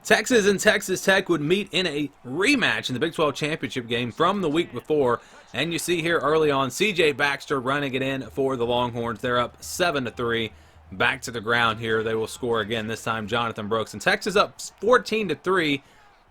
Texas and Texas Tech would meet in a rematch in the Big 12 championship game from the week before. And you see here early on, C.J. Baxter running it in for the Longhorns. They're up 7-3. Back to the ground here. They will score again, this time Jonathan Brooks. And Texas up 14-3.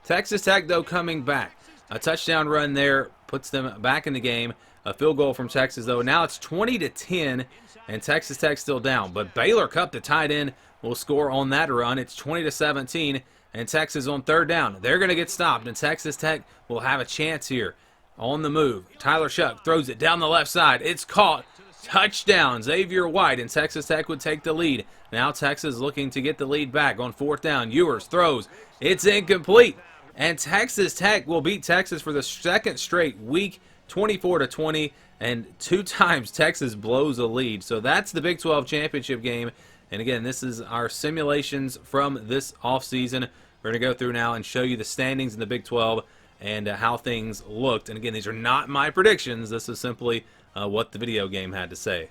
Texas Tech, though, coming back. A touchdown run there puts them back in the game. A field goal from Texas, though. Now it's 20-10, and Texas Tech still down. But Baylor Cup, the tight end, will score on that run. It's 20-17, and Texas on third down. They're going to get stopped, and Texas Tech will have a chance here on the move. Tyler Shuck throws it down the left side. It's caught. Touchdown, Xavier White, and Texas Tech would take the lead. Now Texas looking to get the lead back on fourth down. Ewers throws. It's incomplete. And Texas Tech will beat Texas for the second straight week, 24-20, and 2 times Texas blows a lead. So that's the Big 12 championship game. And again, this is our simulations from this offseason. We're going to go through now and show you the standings in the Big 12 and how things looked. And again, these are not my predictions. This is simply what the video game had to say.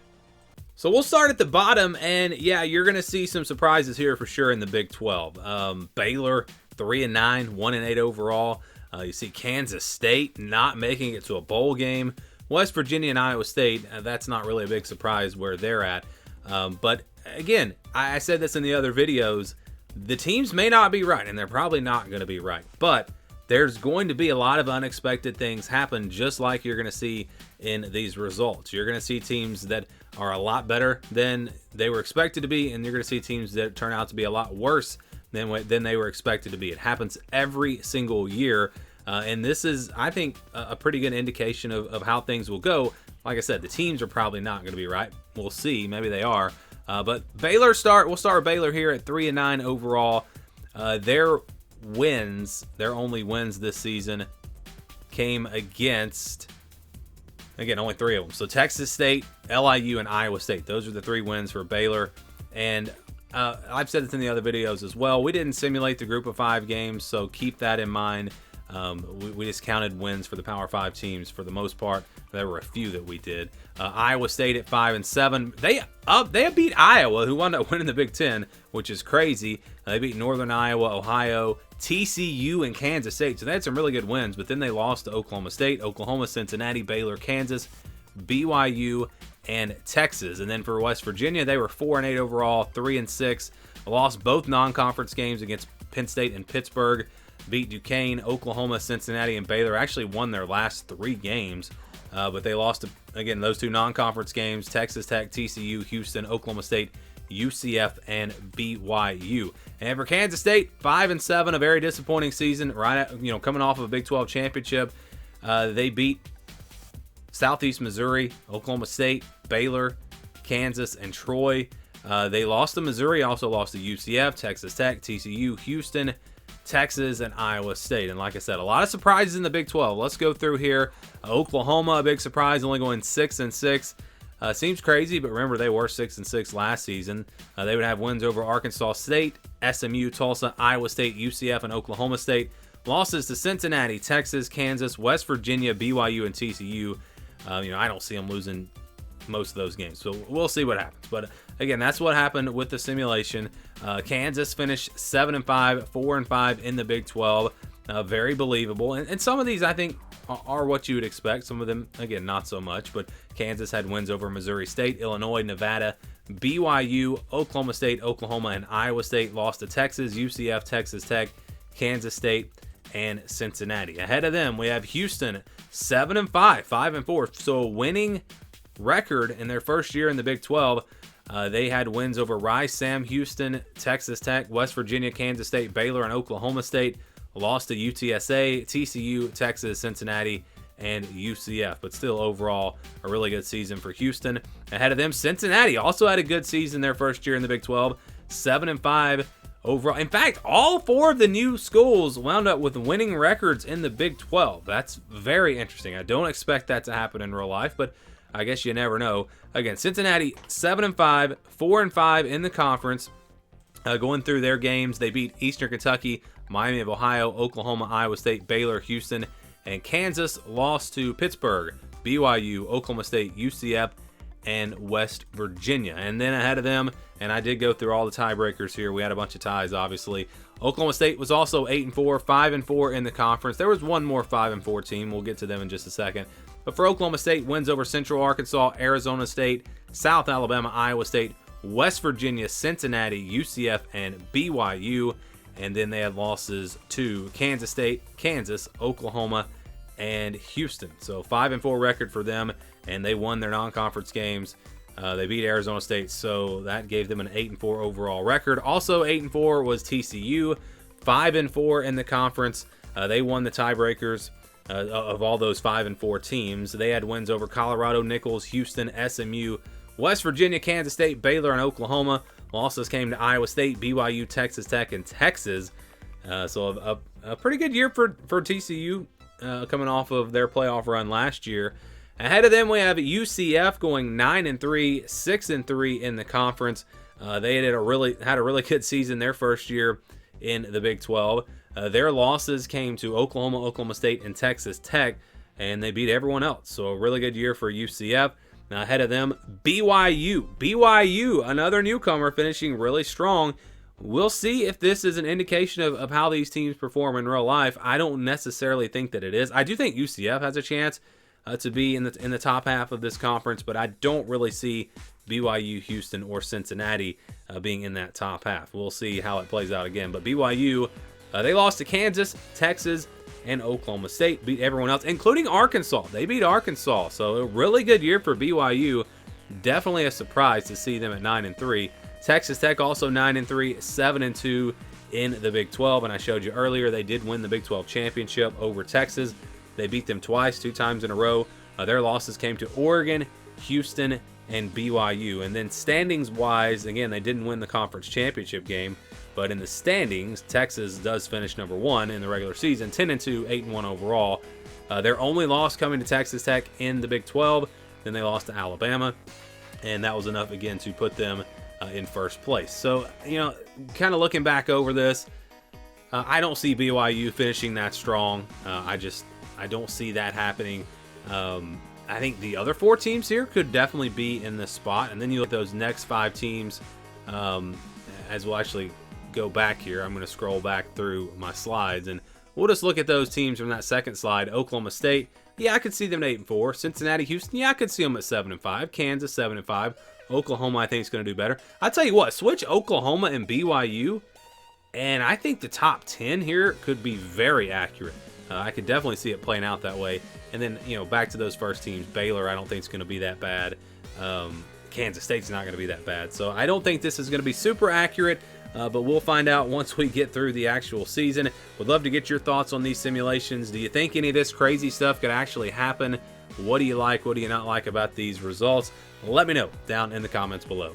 So we'll start at the bottom, and yeah, you're going to see some surprises here for sure in the Big 12. Baylor 3-9, 1-8 overall. You see Kansas State not making it to a bowl game. West Virginia and Iowa State, that's not really a big surprise where they're at. But again, I said this in the other videos, the teams may not be right, and they're probably not going to be right. But there's going to be a lot of unexpected things happen, just like you're going to see in these results. You're going to see teams that are a lot better than they were expected to be, and you're going to see teams that turn out to be a lot worse than they were expected to be. It happens every single year, and this is, I think, a pretty good indication of how things will go. Like I said, the teams are probably not going to be right. We'll see. Maybe they are. But we'll start with Baylor here at 3-9 overall. Their only wins this season came against, again, only 3 of them. So Texas State, LIU, and Iowa State. Those are the 3 wins for Baylor. And I've said this in the other videos as well. We didn't simulate the group of 5 games, so keep that in mind. We just counted wins for the Power 5 teams for the most part. There were a few that we did. Iowa State at 5-7. They beat Iowa, who wound up winning the Big Ten, which is crazy. They beat Northern Iowa, Ohio, TCU, and Kansas State. So they had some really good wins, but then they lost to Oklahoma State, Oklahoma, Cincinnati, Baylor, Kansas, BYU, and Texas. And then for West Virginia, they were 4-8 overall, 3-6. Lost both non-conference games against Penn State and Pittsburgh. Beat Duquesne, Oklahoma, Cincinnati, and Baylor. Actually won their last 3 games, but they lost, again, those 2 non-conference games, Texas Tech, TCU, Houston, Oklahoma State, UCF, and BYU. And for Kansas State, 5-7, a very disappointing season, coming off of a Big 12 championship. They beat Southeast Missouri, Oklahoma State, Baylor, Kansas, and Troy. They lost to Missouri, also lost to UCF, Texas Tech, TCU, Houston, Texas, and Iowa State. And like I said, a lot of surprises in the Big 12. Let's go through here. Oklahoma, a big surprise, only going 6-6. Seems crazy, but remember, they were 6-6 last season. They would have wins over Arkansas State, SMU, Tulsa, Iowa State, UCF, and Oklahoma State. Losses to Cincinnati, Texas, Kansas, West Virginia, BYU, and TCU. I don't see them losing most of those games, so we'll see what happens. But again, that's what happened with the simulation. Kansas finished 7-5, 4-5 in the Big 12. Very believable, and some of these I think are what you would expect. Some of them, again, not so much. But Kansas had wins over Missouri State, Illinois, Nevada, BYU, Oklahoma State, Oklahoma, and Iowa State. Lost to Texas, UCF, Texas Tech, Kansas State, and Cincinnati. Ahead of them, we have Houston, 7-5, 5-4. So a winning record in their first year in the Big 12. They had wins over Rice, Sam Houston, Texas Tech, West Virginia, Kansas State, Baylor, and Oklahoma State. Lost to UTSA, TCU, Texas, Cincinnati, and UCF. But still, overall, a really good season for Houston. Ahead of them, Cincinnati also had a good season their first year in the Big 12. 7-5 overall. In fact, all 4 of the new schools wound up with winning records in the Big 12. That's very interesting. I don't expect that to happen in real life, but I guess you never know. Again, Cincinnati, 7-5, 4-5 in the conference. Going through their games, they beat Eastern Kentucky, Miami of Ohio, Oklahoma, Iowa State, Baylor, Houston, and Kansas. Lost to Pittsburgh, BYU, Oklahoma State, UCF, and West Virginia. And then ahead of them, And I did go through all the tiebreakers here. We had a bunch of ties, obviously. Oklahoma State was also 8-4, 5-4 in the conference. There was one more 5-4 team. We'll get to them in just a second. But for Oklahoma State, wins over Central Arkansas, Arizona State, South Alabama, Iowa State, West Virginia, Cincinnati, UCF, and BYU. And then they had losses to Kansas State, Kansas, Oklahoma, and Houston. So 5-4 record for them, and they won their non-conference games. They beat Arizona State, so that gave them an 8-4 overall record. Also 8-4 was TCU, 5-4 in the conference. They won the tiebreakers of all those 5-4 teams. They had wins over Colorado, Nichols, Houston, SMU, West Virginia, Kansas State, Baylor, and Oklahoma. Losses came to Iowa State, BYU, Texas Tech, and Texas. So a pretty good year for TCU coming off of their playoff run last year. Ahead of them, we have UCF going 9-3, 6-3 in the conference. They had a really good season their first year in the Big 12. Their losses came to Oklahoma, Oklahoma State, and Texas Tech, and they beat everyone else. So a really good year for UCF. Now ahead of them, BYU, another newcomer, finishing really strong. We'll see if this is an indication of how these teams perform in real life. I don't necessarily think that it is. I do think UCF has a chance to be in the top half of this conference, but I don't really see BYU, Houston, or Cincinnati being in that top half. We'll see how it plays out again. But BYU, they lost to Kansas, Texas, and Oklahoma State, beat everyone else, including Arkansas. They beat Arkansas, so a really good year for BYU. Definitely a surprise to see them at 9-3. Texas Tech also 9-3, 7-2 in the Big 12, and I showed you earlier they did win the Big 12 championship over Texas. They beat them twice, 2 times in a row. Their losses came to Oregon, Houston, and BYU. And then standings-wise, again, they didn't win the conference championship game, but in the standings, Texas does finish number 1 in the regular season, 10-2, 8-1 overall. Their only loss coming to Texas Tech in the Big 12. Then they lost to Alabama, and that was enough again to put them in first place. So, kind of looking back over this, I don't see BYU finishing that strong. I don't see that happening. I think the other 4 teams here could definitely be in this spot. And then you look at those next 5 teams, as we'll actually go back here. I'm going to scroll back through my slides, and we'll just look at those teams from that second slide. Oklahoma State, yeah, I could see them at 8-4. Cincinnati, Houston, yeah, I could see them at 7-5. Kansas, 7-5. Oklahoma, I think, is going to do better. I'll tell you what, switch Oklahoma and BYU, and I think the top 10 here could be very accurate. I could definitely see it playing out that way. And then, back to those first teams. Baylor, I don't think is going to be that bad. Kansas State's not going to be that bad. So I don't think this is going to be super accurate, but we'll find out once we get through the actual season. Would love to get your thoughts on these simulations. Do you think any of this crazy stuff could actually happen? What do you like? What do you not like about these results? Let me know down in the comments below.